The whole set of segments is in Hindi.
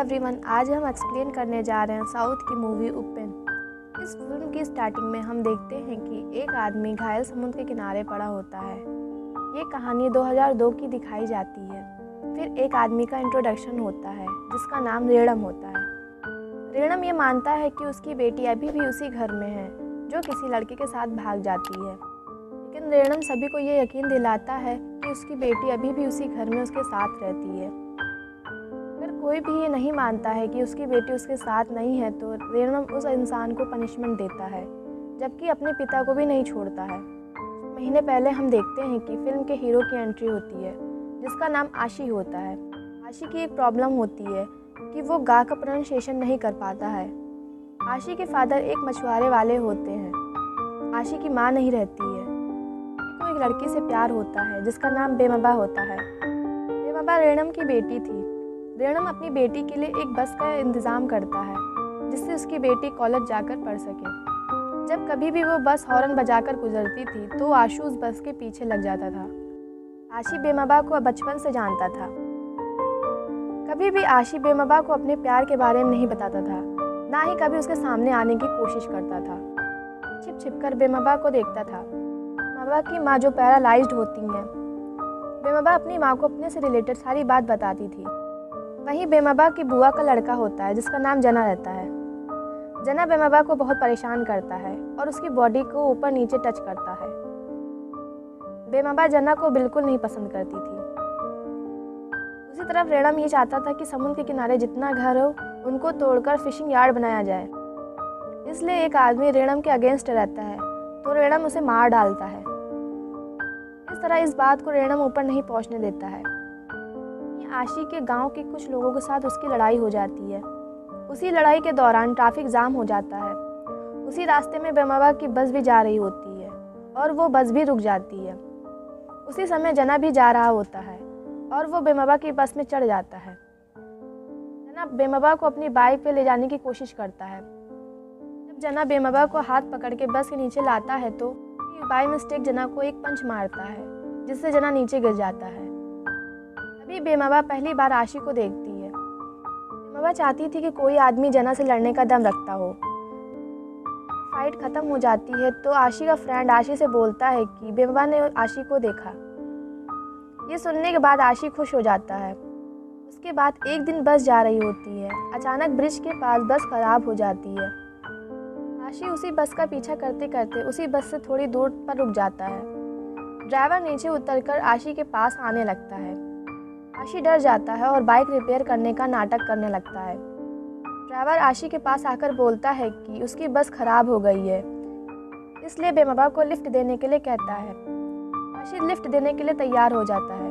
एवरीवन, आज हम एक्सप्लेन करने जा रहे हैं साउथ की मूवी उपेन। इस फिल्म की स्टार्टिंग में हम देखते हैं कि एक आदमी घायल समुद्र के किनारे पड़ा होता है। ये कहानी 2002 की दिखाई जाती है। फिर एक आदमी का इंट्रोडक्शन होता है जिसका नाम रेणम होता है। रेणम ये मानता है कि उसकी बेटी अभी भी उसी घर में है जो किसी लड़के के साथ भाग जाती है, लेकिन रेणम सभी को ये यकीन दिलाता है कि उसकी बेटी अभी भी उसी घर में उसके साथ रहती है। अगर कोई भी ये नहीं मानता है कि उसकी बेटी उसके साथ नहीं है तो रेणम उस इंसान को पनिशमेंट देता है, जबकि अपने पिता को भी नहीं छोड़ता है। महीने पहले हम देखते हैं कि फिल्म के हीरो की एंट्री होती है जिसका नाम आशी होता है। आशी की एक प्रॉब्लम होती है कि वो गा का प्रोनाउंसिएशन नहीं कर पाता है। आशी के फादर एक मछुआरे वाले होते हैं। आशी की माँ नहीं रहती है। को एक लड़की से प्यार होता है जिसका नाम बेमबा होता है। बेमबा रेणम की बेटी थी। रेणम अपनी बेटी के लिए एक बस का इंतज़ाम करता है जिससे उसकी बेटी कॉलेज जाकर पढ़ सके। जब कभी भी वो बस हॉर्न बजाकर गुजरती थी तो आशु उस बस के पीछे लग जाता था। आशी बेमबा को बचपन से जानता था। कभी भी आशी बेमबा को अपने प्यार के बारे में नहीं बताता था, ना ही कभी उसके सामने आने की कोशिश करता था। छिप छिप कर बेमबा को देखता था। बेमबा की माँ जो पैरालाइज्ड होती हैं, बेमबा अपनी माँ को अपने से रिलेटेड सारी बात बताती थी। वहीं बेमबा की बुआ का लड़का होता है जिसका नाम जना रहता है। जना बेमबा को बहुत परेशान करता है और उसकी बॉडी को ऊपर नीचे टच करता है। बेमबा जना को बिल्कुल नहीं पसंद करती थी। दूसरी तरफ रेणम ये चाहता था कि समुद्र के किनारे जितना घर हो उनको तोड़कर फिशिंग यार्ड बनाया जाए। इसलिए एक आदमी रेणम के अगेंस्ट रहता है तो रेणम उसे मार डालता है। इस तरह इस बात को रेणम ऊपर नहीं पहुंचने देता है। आशी के गांव के कुछ लोगों के साथ उसकी लड़ाई हो जाती है। उसी लड़ाई के दौरान ट्रैफिक जाम हो जाता है। उसी रास्ते में बेमबा की बस भी जा रही होती है और वो बस भी रुक जाती है। उसी समय जना भी जा रहा होता है और वो बेमबा की बस में चढ़ जाता है। जना बेमबा को अपनी बाइक पे ले जाने की कोशिश करता है। जब जना बेमबा को हाथ पकड़ के बस के नीचे लाता है तो बाय मिस्टेक जना को एक पंच मारता है जिससे जना नीचे गिर जाता है। अभी बेमबा पहली बार आशी को देखती है। बेमबा चाहती थी कि कोई आदमी जना से लड़ने का दम रखता हो। फाइट खत्म हो जाती है तो आशी का फ्रेंड आशी से बोलता है कि बेमबा ने आशी को देखा। ये सुनने के बाद आशी खुश हो जाता है। उसके बाद एक दिन बस जा रही होती है। अचानक ब्रिज के पास बस खराब हो जाती है। आशी उसी बस का पीछा करते करते उसी बस से थोड़ी दूर पर रुक जाता है। ड्राइवर नीचे उतरकर आशी के पास आने लगता है। आशी डर जाता है और बाइक रिपेयर करने का नाटक करने लगता है। ड्राइवर आशी के पास आकर बोलता है कि उसकी बस खराब हो गई है, इसलिए बेमबा को लिफ्ट देने के लिए कहता है। आशी लिफ्ट देने के लिए तैयार हो जाता है।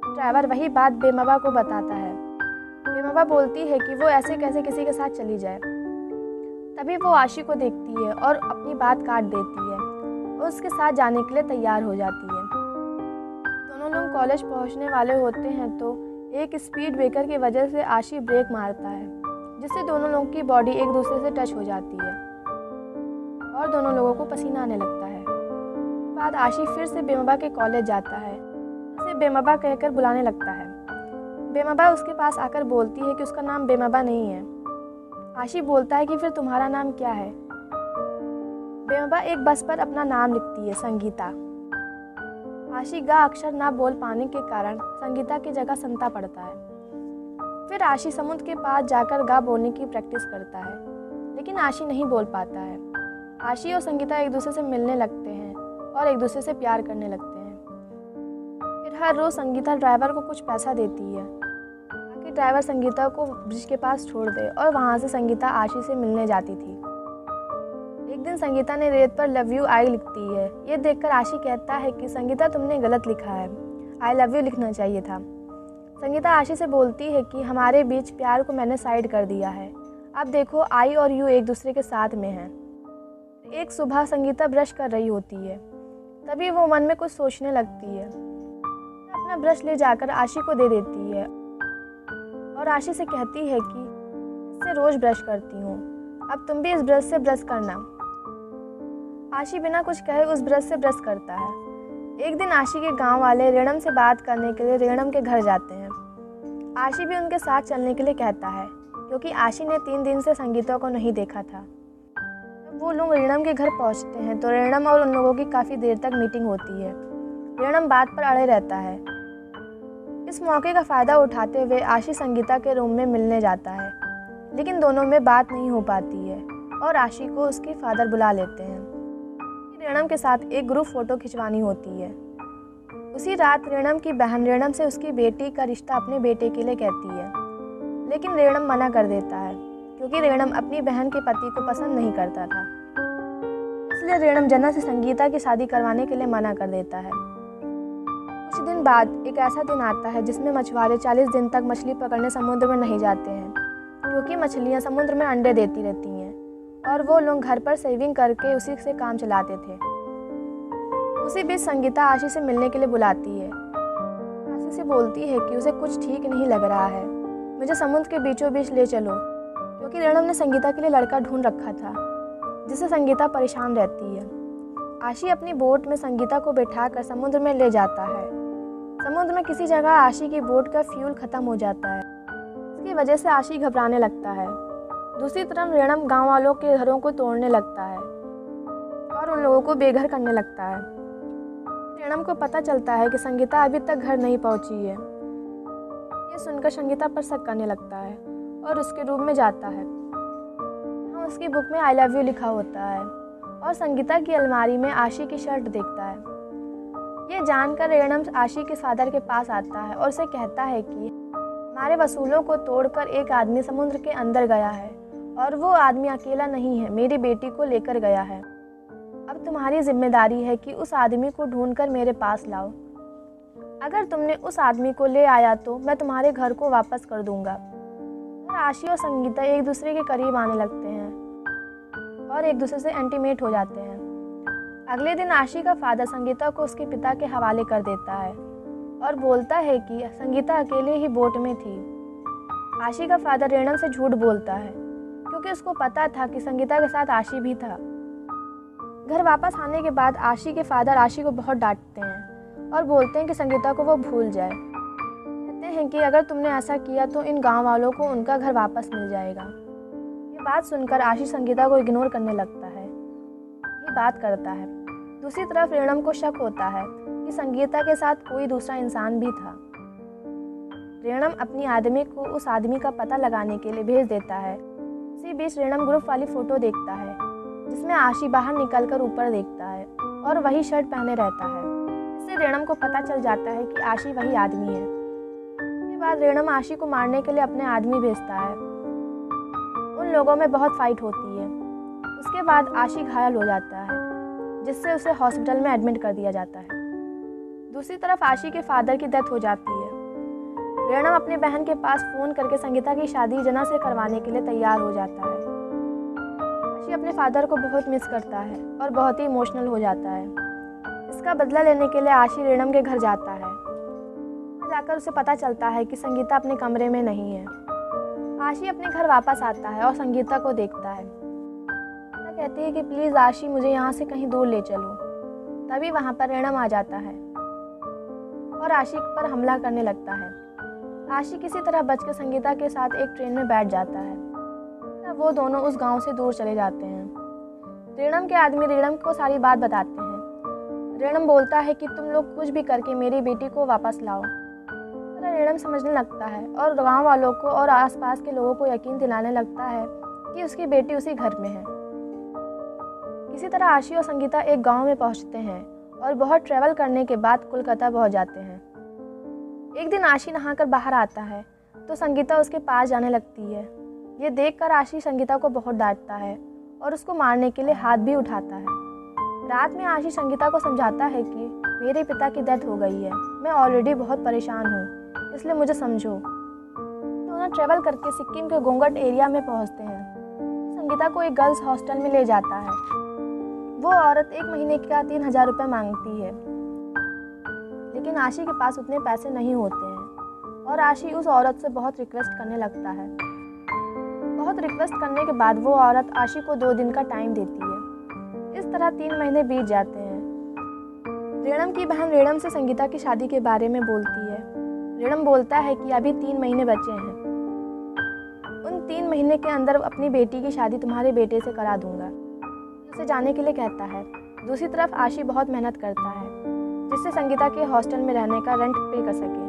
ड्राइवर वही बात बेमबा को बताता है। बेमबा बोलती है कि वो ऐसे कैसे किसी के साथ चली जाए। तभी वो आशी को देखती है और अपनी बात काट देती है और उसके साथ जाने के लिए तैयार हो जाती है। दोनों लोग कॉलेज पहुंचने वाले होते हैं तो एक स्पीड ब्रेकर की वजह से आशी ब्रेक मारता है जिससे दोनों लोगों की बॉडी एक दूसरे से टच हो जाती है और दोनों लोगों को पसीना आने लगता है। बाद आशी फिर से बेमबा के कॉलेज जाता है। उसे बेमबा कहकर बुलाने लगता है। बेमबा उसके पास आकर बोलती है कि उसका नाम बेमबा नहीं है। आशी बोलता है कि फिर तुम्हारा नाम क्या है। बेमबा एक बस पर अपना नाम लिखती है, संगीता। आशी गा अक्षर ना बोल पाने के कारण संगीता की जगह संता पड़ता है। फिर आशी समुद्र के पास जाकर गा बोलने की प्रैक्टिस करता है, लेकिन आशी नहीं बोल पाता है। आशी और संगीता एक दूसरे से मिलने लगते हैं और एक दूसरे से प्यार करने लगते हैं। फिर हर रोज़ संगीता ड्राइवर को कुछ पैसा देती है ताकि ड्राइवर संगीता को ब्रिज के पास छोड़ दे और वहाँ से संगीता आशी से मिलने जाती थी। एक दिन संगीता ने रेत पर लव यू आई लिखती है। ये देखकर आशी कहता है कि संगीता तुमने गलत लिखा है, आई लव यू लिखना चाहिए था। संगीता आशी से बोलती है कि हमारे बीच प्यार को मैंने साइड कर दिया है, अब देखो आई और यू एक दूसरे के साथ में हैं। एक सुबह संगीता ब्रश कर रही होती है, तभी वो मन में कुछ सोचने लगती है। अपना ब्रश ले जाकर आशी को दे देती है और आशी से कहती है कि इससे रोज़ ब्रश करती हूँ, अब तुम भी इस ब्रश से ब्रश करना। आशी बिना कुछ कहे उस ब्रश से ब्रश करता है। एक दिन आशी के गांव वाले रेणम से बात करने के लिए रेणम के घर जाते हैं। आशी भी उनके साथ चलने के लिए कहता है क्योंकि आशी ने 3 दिन से संगीता को नहीं देखा था। जब वो लोग रीणम के घर पहुंचते हैं तो रीणम और उन लोगों की काफ़ी देर तक मीटिंग होती है। रीणम बात पर अड़े रहता है। इस मौके का फ़ायदा उठाते हुए आशी संगीता के रूम में मिलने जाता है, लेकिन दोनों में बात नहीं हो पाती है और आशी को उसके फादर बुला लेते हैं। रीणम के साथ एक ग्रुप फ़ोटो खिंचवानी होती है। उसी रात रीणम की बहन रीणम से उसकी बेटी का रिश्ता अपने बेटे के लिए कहती है, लेकिन रीणम मना कर देता है क्योंकि रीणम अपनी बहन के पति को पसंद नहीं करता था। इसलिए रीणम जन्नत से संगीता की शादी करवाने के लिए मना कर देता है। कुछ दिन बाद एक ऐसा दिन आता है जिसमें मछुआरे 40 दिन तक मछली पकड़ने समुद्र में नहीं जाते हैं क्योंकि मछलियाँ समुद्र में अंडे देती रहती हैं और वो लोग घर पर सेविंग करके उसी से काम चलाते थे। उसी बीच संगीता आशी से मिलने के लिए बुलाती है। आशी से बोलती है कि उसे कुछ ठीक नहीं लग रहा है, मुझे समुद्र के बीचों बीच ले चलो, क्योंकि रीणम ने संगीता के लिए लड़का ढूंढ रखा था जिससे संगीता परेशान रहती है। आशी अपनी बोट में संगीता को बैठाकर समुद्र में ले जाता है। समुद्र में किसी जगह आशी की बोट का फ्यूल खत्म हो जाता है। इसकी वजह से आशी घबराने लगता है। दूसरी तरफ रीणम गांव वालों के घरों को तोड़ने लगता है और उन लोगों को बेघर करने लगता है। रीणम को पता चलता है कि संगीता अभी तक घर नहीं पहुंची है। ये सुनकर संगीता पर शक करने लगता है और उसके रूम में जाता है। वहाँ उसकी बुक में आई लव यू लिखा होता है और संगीता की अलमारी में आशी की शर्ट देखता है। ये जानकर रीणम आशी के फादर के पास आता है और उसे कहता है कि हमारे वसूलों को तोड़कर एक आदमी समुद्र के अंदर गया है और वो आदमी अकेला नहीं है, मेरी बेटी को लेकर गया है। अब तुम्हारी जिम्मेदारी है कि उस आदमी को ढूंढकर मेरे पास लाओ। अगर तुमने उस आदमी को ले आया तो मैं तुम्हारे घर को वापस कर दूंगा। और आशी और संगीता एक दूसरे के करीब आने लगते हैं और एक दूसरे से इंटीमेट हो जाते हैं। अगले दिन आशी का फादर संगीता को उसके पिता के हवाले कर देता है और बोलता है कि संगीता अकेले ही बोट में थी। आशी का फादर रीणम से झूठ बोलता है क्योंकि उसको पता था कि संगीता के साथ आशी भी था। घर वापस आने के बाद आशी के फादर आशी को बहुत डांटते हैं और बोलते हैं कि संगीता को वो भूल जाए। कहते हैं कि अगर तुमने ऐसा किया तो इन गांव वालों को उनका घर वापस मिल जाएगा। ये बात सुनकर आशी संगीता को इग्नोर करने लगता है, ये बात करता है। दूसरी तरफ रीणम को शक होता है कि संगीता के साथ कोई दूसरा इंसान भी था। रीणम अपनी आदमी को उस आदमी का पता लगाने के लिए भेज देता है। उसी बीच रीणम ग्रुप वाली फ़ोटो देखता है जिसमें आशी बाहर निकलकर ऊपर देखता है और वही शर्ट पहने रहता है। इससे रीणम को पता चल जाता है कि आशी वही आदमी है। इसके बाद रीणम आशी को मारने के लिए अपने आदमी भेजता है। उन लोगों में बहुत फाइट होती है। उसके बाद आशी घायल हो जाता है जिससे उसे हॉस्पिटल में एडमिट कर दिया जाता है। दूसरी तरफ आशी के फादर की डेथ हो जाती है। रीणम अपनी बहन के पास फ़ोन करके संगीता की शादी जना से करवाने के लिए तैयार हो जाता है। आशी अपने फादर को बहुत मिस करता है और बहुत ही इमोशनल हो जाता है। इसका बदला लेने के लिए आशी रीणम के घर जाता है। वहाँ जाकर उसे पता चलता है कि संगीता अपने कमरे में नहीं है। आशी अपने घर वापस आता है और संगीता को देखता है। कहती है कि प्लीज़ आशी मुझे यहाँ से कहीं दूर ले चलो। तभी वहाँ पर रीणम आ जाता है और आशी पर हमला करने लगता है। आशी किसी तरह बचकर संगीता के साथ एक ट्रेन में बैठ जाता है। तब वो दोनों उस गांव से दूर चले जाते हैं। रीणम के आदमी रीणम को सारी बात बताते हैं। रीणम बोलता है कि तुम लोग कुछ भी करके मेरी बेटी को वापस लाओ। रीणम समझने लगता है और गाँव वालों को और आसपास के लोगों को यकीन दिलाने लगता है कि उसकी बेटी उसी घर में है। इसी तरह आशी और संगीता एक गांव में पहुंचते हैं और बहुत ट्रैवल करने के बाद कोलकाता पहुंच जाते हैं। एक दिन आशी नहाकर बाहर आता है तो संगीता उसके पास जाने लगती है। ये देखकर आशी संगीता को बहुत डांटता है और उसको मारने के लिए हाथ भी उठाता है। रात में आशी संगीता को समझाता है कि मेरे पिता की डेथ हो गई है, मैं ऑलरेडी बहुत परेशान हूँ, इसलिए मुझे समझो। दोनों ट्रैवल करके सिक्किम के गोंगट एरिया में पहुँचते हैं। संगीता को एक गर्ल्स हॉस्टल में ले जाता है। वो औरत 1 महीने का 3000 रुपये मांगती है, लेकिन आशी के पास उतने पैसे नहीं होते हैं और आशी उस औरत से बहुत रिक्वेस्ट करने लगता है। बहुत रिक्वेस्ट करने के बाद वो औरत आशी को 2 दिन का टाइम देती है। इस तरह 3 महीने बीत जाते हैं। रीणम की बहन रीणम से संगीता की शादी के बारे में बोलती है। ऋणम बोलता है कि अभी 3 महीने बचे हैं, उन 3 महीने के अंदर अपनी बेटी की शादी तुम्हारे बेटे से करा दूंगा। उसे जाने के लिए कहता है। दूसरी तरफ आशी बहुत मेहनत करता है जिससे संगीता के हॉस्टल में रहने का रेंट पे कर सके।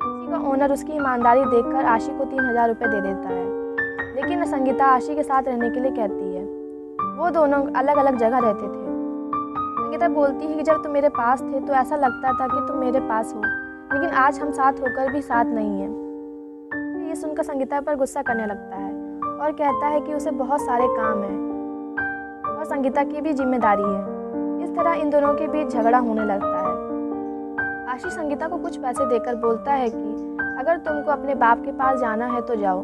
आशी का ओनर उसकी ईमानदारी देखकर आशी को 3000 रुपये दे देता है, लेकिन संगीता आशी के साथ रहने के लिए कहती है। वो दोनों अलग अलग जगह रहते थे। संगीता बोलती है कि जब तुम मेरे पास थे तो ऐसा लगता था कि तुम मेरे पास हो, लेकिन आज हम साथ होकर भी साथ नहीं हैं। ये सुनकर संगीता पर गुस्सा करने लगता है और कहता है कि उसे बहुत सारे काम हैं और संगीता की भी जिम्मेदारी है। इस तरह इन दोनों के बीच झगड़ा होने लगता है। आशी संगीता को कुछ पैसे देकर बोलता है कि अगर तुमको अपने बाप के पास जाना है तो जाओ।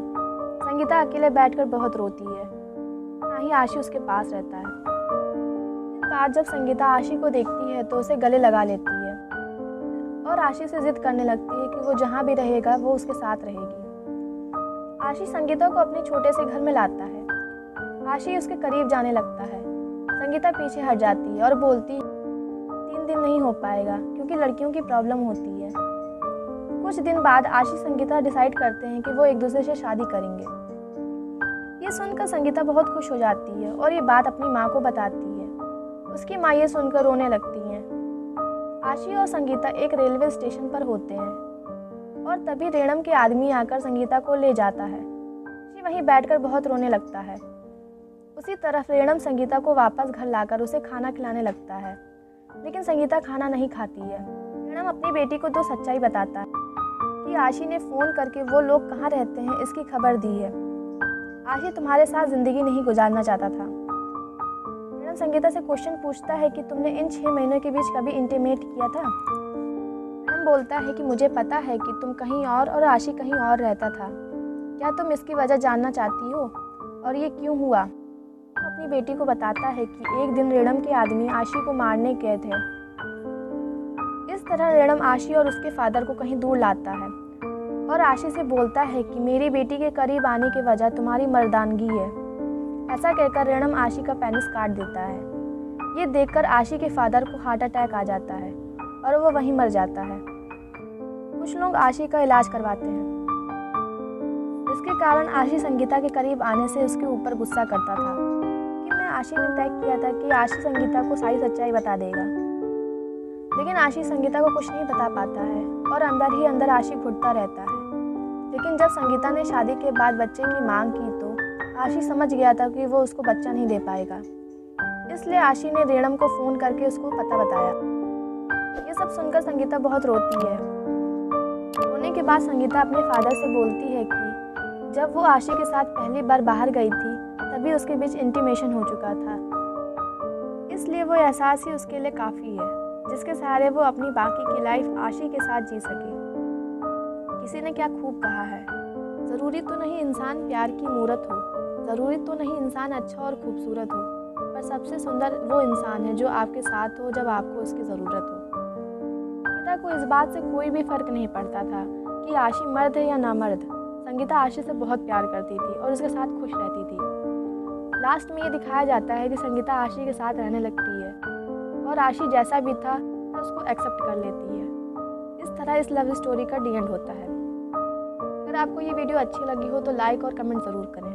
संगीता अकेले बैठकर बहुत रोती है, ना ही आशी उसके पास रहता है। इस बार जब संगीता आशी को देखती है तो उसे गले लगा लेती है और आशी से जिद करने लगती है कि वो जहाँ भी रहेगा वो उसके साथ रहेगी। आशी संगीता को अपने छोटे से घर में लाता है। आशी उसके करीब जाने लगता है। संगीता पीछे हट जाती है और बोलती 3 दिन नहीं हो पाएगा क्योंकि लड़कियों की प्रॉब्लम होती है। कुछ दिन बाद आशी संगीता डिसाइड करते हैं कि वो एक दूसरे से शादी करेंगे। ये सुनकर संगीता बहुत खुश हो जाती है और ये बात अपनी माँ को बताती है। उसकी माँ ये सुनकर रोने लगती हैं। आशी और संगीता एक रेलवे स्टेशन पर होते हैं और तभी ऋणम के आदमी आकर संगीता को ले जाता है। आशी वहीं बैठकर बहुत रोने लगता है। उसी तरफ ऋणम संगीता को वापस घर लाकर उसे खाना खिलाने लगता है, लेकिन संगीता खाना नहीं खाती है। ऋणम अपनी बेटी को 2 सच्चाई बताता है कि आशी ने फ़ोन करके वो लोग कहाँ रहते हैं इसकी खबर दी है। आशी तुम्हारे साथ ज़िंदगी नहीं गुजारना चाहता था। ऋणम संगीता से क्वेश्चन पूछता है कि तुमने इन 6 महीनों के बीच कभी इंटीमेट किया था। ऋणम बोलता है कि मुझे पता है कि तुम कहीं और आशी कहीं और रहता था। क्या तुम इसकी वजह जानना चाहती हो और ये क्यों हुआ? अपनी बेटी को बताता है कि एक दिन ऋणम के आदमी आशी को मारने गए थे। इस तरह ऋणम आशी और उसके फादर को कहीं दूर लाता है और आशी से बोलता है कि मेरी बेटी के करीब आने की वजह तुम्हारी मर्दानगी है। ऐसा कहकर ऋणम आशी का पेनिस काट देता है। ये देखकर आशी के फादर को हार्ट अटैक आ जाता है और वो वहीं मर जाता है। कुछ लोग आशी का इलाज करवाते हैं, जिसके कारण आशी संगीता के करीब आने से उसके ऊपर गुस्सा करता था। आशी ने तय किया था कि आशी संगीता को सारी सच्चाई बता देगा, लेकिन आशी संगीता को कुछ नहीं बता पाता है और अंदर ही अंदर आशी घुटता रहता है। लेकिन जब संगीता ने शादी के बाद बच्चे की मांग की तो आशी समझ गया था कि वो उसको बच्चा नहीं दे पाएगा। इसलिए आशी ने ऋणम को फ़ोन करके उसको पता बताया। ये सब सुनकर संगीता बहुत रोती है। रोने के बाद संगीता अपने फादर से बोलती है कि जब वो आशी के साथ पहली बार बाहर गई थी तभी उसके बीच इंटीमेशन हो चुका था, इसलिए वो एहसास ही उसके लिए काफ़ी है जिसके सहारे वो अपनी बाकी की लाइफ आशी के साथ जी सके। किसी ने क्या खूब कहा है, ज़रूरी तो नहीं इंसान प्यार की मूरत हो, ज़रूरी तो नहीं इंसान अच्छा और खूबसूरत हो, पर सबसे सुंदर वो इंसान है जो आपके साथ हो जब आपको उसकी ज़रूरत हो। संगीता को इस बात से कोई भी फ़र्क नहीं पड़ता था कि आशी मर्द है या ना मर्द। संगीता आशी से बहुत प्यार करती थी और उसके साथ खुश रहती थी। लास्ट में ये दिखाया जाता है कि संगीता आशी के साथ रहने लगती है और आशी जैसा भी था उसको एक्सेप्ट कर लेती है। इस तरह इस लव स्टोरी का डी एंड होता है। अगर आपको ये वीडियो अच्छी लगी हो तो लाइक और कमेंट ज़रूर करें।